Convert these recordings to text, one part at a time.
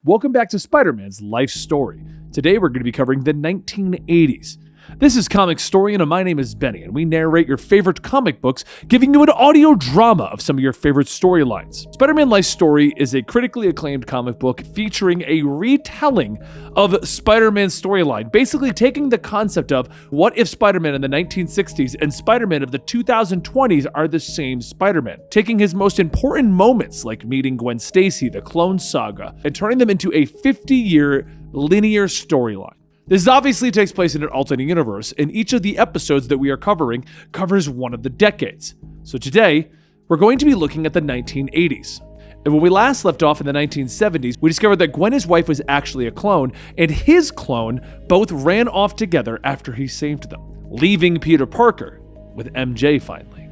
Welcome back to Spider-Man's life story. Today we're going to be covering the 1980s. This is Comicstorian and my name is Benny, and we narrate your favorite comic books, giving you an audio drama of some of your favorite storylines. Spider-Man Life Story is a critically acclaimed comic book featuring a retelling of Spider-Man's storyline, basically taking the concept of what if Spider-Man in the 1960s and Spider-Man of the 2020s are the same Spider-Man, taking his most important moments like meeting Gwen Stacy, the Clone Saga, and turning them into a 50-year linear storyline. This obviously takes place in an alternate universe, and each of the episodes that we are covering covers one of the decades. So today, we're going to be looking at the 1980s. And when we last left off in the 1970s, we discovered that Gwen, his wife, was actually a clone, and his clone both ran off together after he saved them, leaving Peter Parker with MJ finally.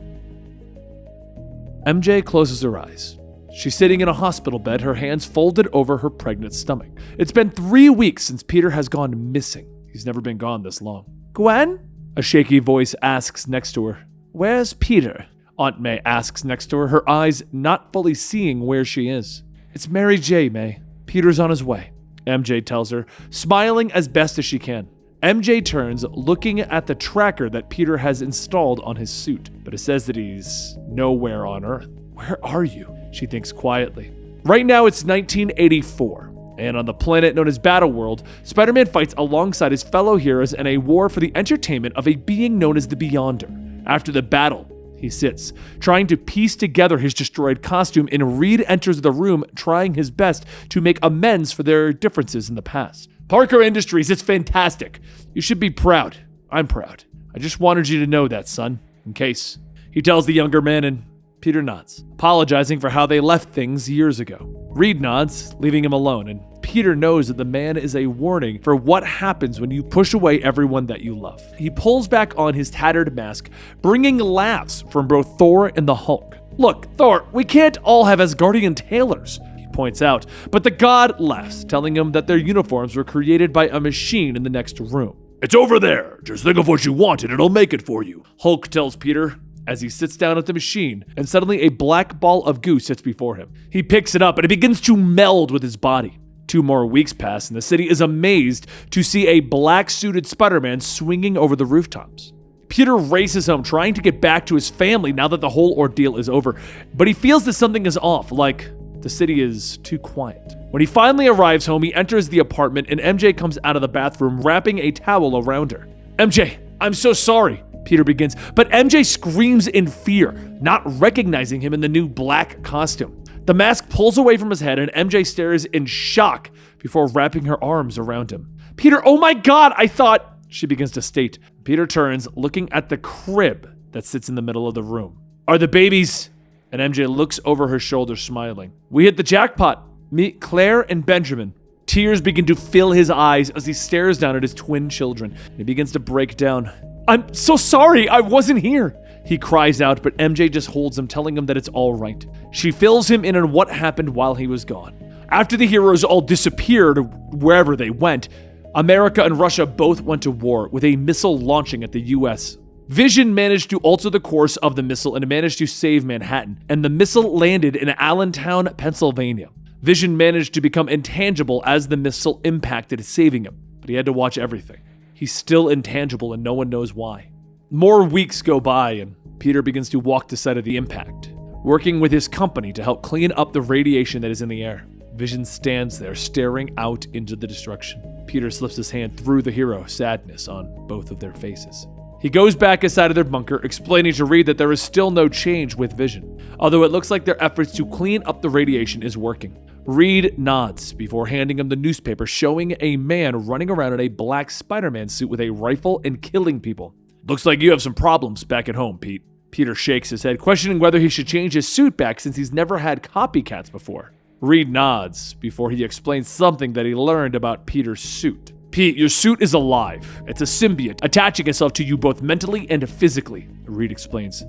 MJ closes her eyes. She's sitting in a hospital bed, her hands folded over her pregnant stomach. It's been 3 weeks since Peter has gone missing. He's never been gone this long. "Gwen?" A shaky voice asks next to her. "Where's Peter?" Aunt May asks next to her, her eyes not fully seeing where she is. "It's Mary J, May. Peter's on his way," MJ tells her, smiling as best as she can. MJ turns, looking at the tracker that Peter has installed on his suit, but it says that he's nowhere on Earth. "Where are you?" she thinks quietly. Right now it's 1984, and on the planet known as Battleworld, Spider-Man fights alongside his fellow heroes in a war for the entertainment of a being known as the Beyonder. After the battle, he sits, trying to piece together his destroyed costume, and Reed enters the room trying his best to make amends for their differences in the past. "Parker Industries, it's fantastic. You should be proud. I'm proud. I just wanted you to know that, son, in case," he tells the younger man, and Peter nods, apologizing for how they left things years ago. Reed nods, leaving him alone, and Peter knows that the man is a warning for what happens when you push away everyone that you love. He pulls back on his tattered mask, bringing laughs from both Thor and the Hulk. "Look, Thor, we can't all have Asgardian tailors," he points out, but the god laughs, telling him that their uniforms were created by a machine in the next room. "It's over there. Just think of what you want and it'll make it for you," Hulk tells Peter, as he sits down at the machine, and suddenly a black ball of goo sits before him. He picks it up, and it begins to meld with his body. 2 more weeks pass, and the city is amazed to see a black-suited Spider-Man swinging over the rooftops. Peter races home, trying to get back to his family now that the whole ordeal is over, but he feels that something is off, like the city is too quiet. When he finally arrives home, he enters the apartment, and MJ comes out of the bathroom, wrapping a towel around her. "MJ, I'm so sorry," Peter begins, but MJ screams in fear, not recognizing him in the new black costume. The mask pulls away from his head, and MJ stares in shock before wrapping her arms around him. "Peter, oh my God, I thought," she begins to state. Peter turns, looking at the crib that sits in the middle of the room. "Are the babies?" And MJ looks over her shoulder, smiling. "We hit the jackpot. Meet Claire and Benjamin." Tears begin to fill his eyes as he stares down at his twin children, and he begins to break down. "I'm so sorry, I wasn't here," he cries out, but MJ just holds him, telling him that it's all right. She fills him in on what happened while he was gone. After the heroes all disappeared wherever they went, America and Russia both went to war, with a missile launching at the US. Vision managed to alter the course of the missile and managed to save Manhattan, and the missile landed in Allentown, Pennsylvania. Vision managed to become intangible as the missile impacted, saving him, but he had to watch everything. He's still intangible and no one knows why. More weeks go by and Peter begins to walk the site of the impact, working with his company to help clean up the radiation that is in the air. Vision stands there staring out into the destruction. Peter slips his hand through the hero, sadness on both of their faces. He goes back inside of their bunker, explaining to Reed that there is still no change with Vision, although it looks like their efforts to clean up the radiation is working. Reed nods before handing him the newspaper showing a man running around in a black Spider-Man suit with a rifle and killing people. "Looks like you have some problems back at home, Pete." Peter shakes his head, questioning whether he should change his suit back since he's never had copycats before. Reed nods before he explains something that he learned about Peter's suit. "Pete, your suit is alive. It's a symbiote, attaching itself to you both mentally and physically," Reed explains.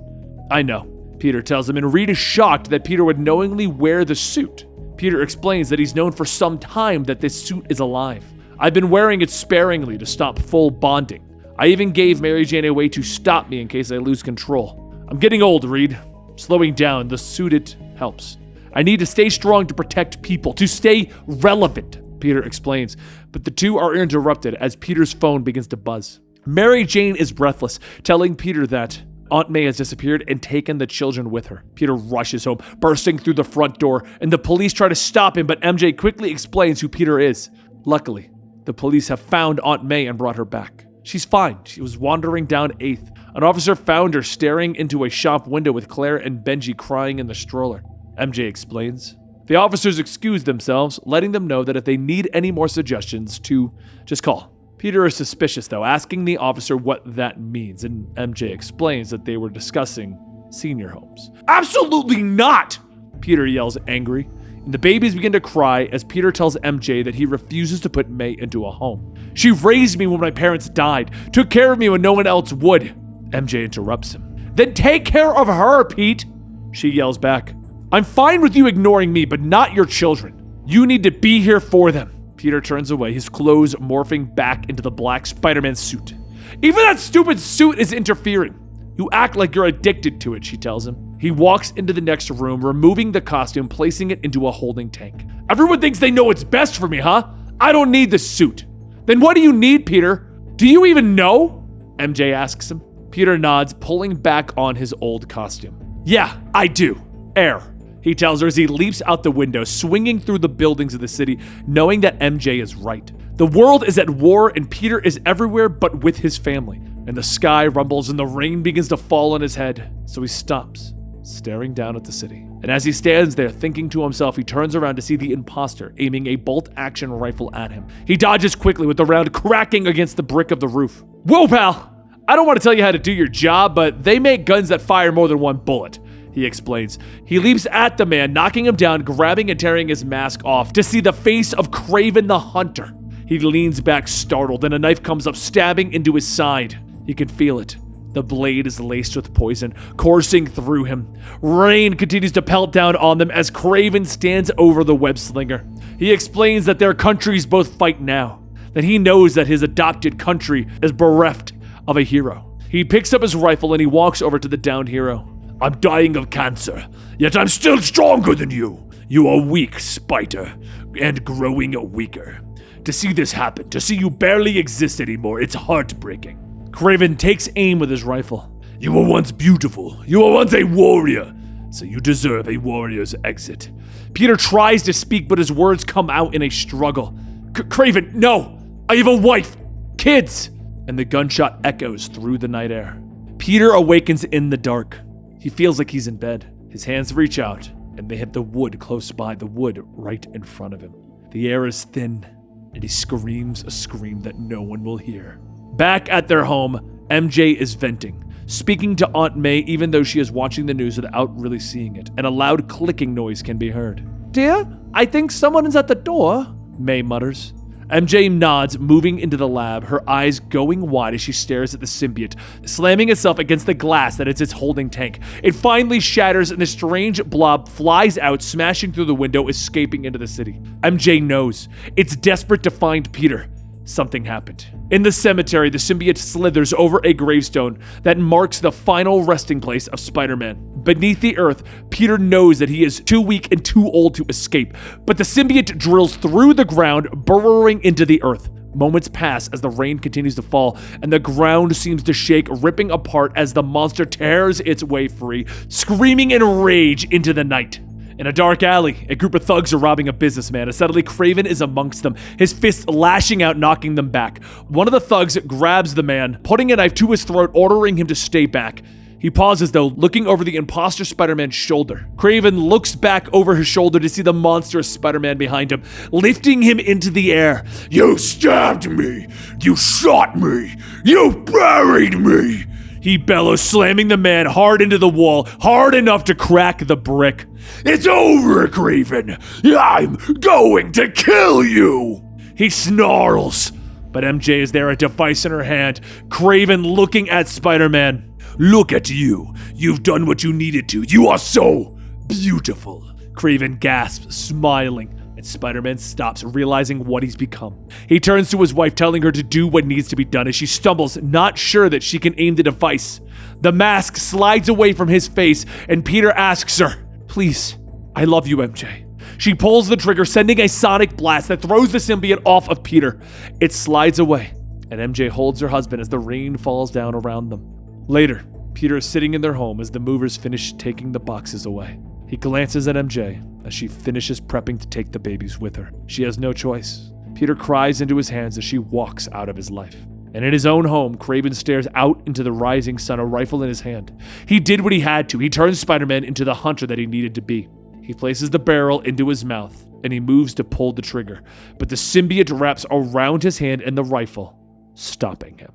"I know," Peter tells him, and Reed is shocked that Peter would knowingly wear the suit. Peter explains that he's known for some time that this suit is alive. "I've been wearing it sparingly to stop full bonding. I even gave Mary Jane a way to stop me in case I lose control. I'm getting old, Reed. Slowing down, the suit, it helps. I need to stay strong to protect people, to stay relevant, Peter explains. But the two are interrupted as Peter's phone begins to buzz. Mary Jane is breathless, telling Peter that Aunt May has disappeared and taken the children with her. Peter rushes home, bursting through the front door, and the police try to stop him, but MJ quickly explains who Peter is. Luckily, the police have found Aunt May and brought her back. She's fine. She was wandering down 8th. An officer found her staring into a shop window with Claire and Benji crying in the stroller. MJ explains. The officers excuse themselves, letting them know that if they need any more suggestions to just call. Peter is suspicious, though, asking the officer what that means, and MJ explains that they were discussing senior homes. Absolutely not! Peter yells angry, and the babies begin to cry as Peter tells MJ that he refuses to put May into a home. She raised me when my parents died, took care of me when no one else would. MJ interrupts him. Then take care of her, Pete! She yells back. I'm fine with you ignoring me, but not your children. You need to be here for them. Peter turns away, his clothes morphing back into the black Spider-Man suit. Even that stupid suit is interfering. You act like you're addicted to it, she tells him. He walks into the next room, removing the costume, placing it into a holding tank. Everyone thinks they know what's best for me, huh? I don't need the suit. Then what do you need, Peter? Do you even know? MJ asks him. Peter nods, pulling back on his old costume. Yeah, I do. Air. He tells her as he leaps out the window, swinging through the buildings of the city, knowing that MJ is right. The world is at war and Peter is everywhere but with his family. And the sky rumbles and the rain begins to fall on his head. So he stops, staring down at the city. And as he stands there thinking to himself, he turns around to see the imposter aiming a bolt-action rifle at him. He dodges quickly with the round cracking against the brick of the roof. Whoa, pal! I don't want to tell you how to do your job, but they make guns that fire more than one bullet. He explains. He leaps at the man, knocking him down, grabbing and tearing his mask off to see the face of Kraven the Hunter. He leans back startled, and a knife comes up, stabbing into his side. He can feel it. The blade is laced with poison, coursing through him. Rain continues to pelt down on them as Kraven stands over the web slinger. He explains that their countries both fight now, that he knows that his adopted country is bereft of a hero. He picks up his rifle and he walks over to the downed hero. I'm dying of cancer, yet I'm still stronger than you. You are weak, Spider, and growing weaker. To see this happen, to see you barely exist anymore, it's heartbreaking. Kraven takes aim with his rifle. You were once beautiful. You were once a warrior, so you deserve a warrior's exit. Peter tries to speak, but his words come out in a struggle. Kraven, no! I have a wife, kids! And the gunshot echoes through the night air. Peter awakens in the dark. He feels like he's in bed. His hands reach out, and they hit the wood close by, the wood right in front of him. The air is thin, and he screams a scream that no one will hear. Back at their home, MJ is venting, speaking to Aunt May even though she is watching the news without really seeing it, and a loud clicking noise can be heard. Dear, I think someone is at the door, May mutters. MJ nods, moving into the lab, her eyes going wide as she stares at the symbiote, slamming itself against the glass that is its holding tank. It finally shatters and the strange blob flies out, smashing through the window, escaping into the city. MJ knows. It's desperate to find Peter. Something happened. In the cemetery, the symbiote slithers over a gravestone that marks the final resting place of Spider-Man. Beneath the earth, Peter knows that he is too weak and too old to escape, but the symbiote drills through the ground, burrowing into the earth. Moments pass as the rain continues to fall, and the ground seems to shake, ripping apart as the monster tears its way free, screaming in rage into the night. In a dark alley, a group of thugs are robbing a businessman, and suddenly Kraven is amongst them, his fists lashing out, knocking them back. One of the thugs grabs the man, putting a knife to his throat, ordering him to stay back. He pauses though, looking over the imposter Spider-Man's shoulder. Kraven looks back over his shoulder to see the monstrous Spider-Man behind him, lifting him into the air. You stabbed me! You shot me! You buried me! He bellows, slamming the man hard into the wall, hard enough to crack the brick. It's over, Kraven! I'm going to kill you! He snarls. But MJ is there, a device in her hand, Kraven looking at Spider-Man. Look at you. You've done what you needed to. You are so beautiful. Kraven gasps, smiling, and Spider-Man stops, realizing what he's become. He turns to his wife, telling her to do what needs to be done as she stumbles, not sure that she can aim the device. The mask slides away from his face, and Peter asks her, Please, I love you, MJ. She pulls the trigger, sending a sonic blast that throws the symbiote off of Peter. It slides away, and MJ holds her husband as the rain falls down around them. Later, Peter is sitting in their home as the movers finish taking the boxes away. He glances at MJ as she finishes prepping to take the babies with her. She has no choice. Peter cries into his hands as she walks out of his life. And in his own home, Kraven stares out into the rising sun, a rifle in his hand. He did what he had to. He turns Spider-Man into the hunter that he needed to be. He places the barrel into his mouth, and he moves to pull the trigger. But the symbiote wraps around his hand and the rifle, stopping him.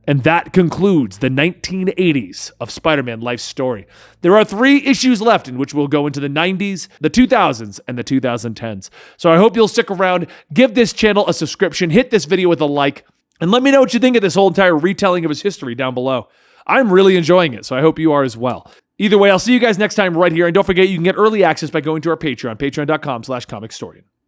And that concludes the 1980s of Spider-Man life story. There are 3 issues left in which we'll go into the 90s, the 2000s, and the 2010s. So I hope you'll stick around, give this channel a subscription, hit this video with a like, and let me know what you think of this whole entire retelling of his history down below. I'm really enjoying it, so I hope you are as well. Either way, I'll see you guys next time right here, and don't forget you can get early access by going to our Patreon, patreon.com/Comicstorian.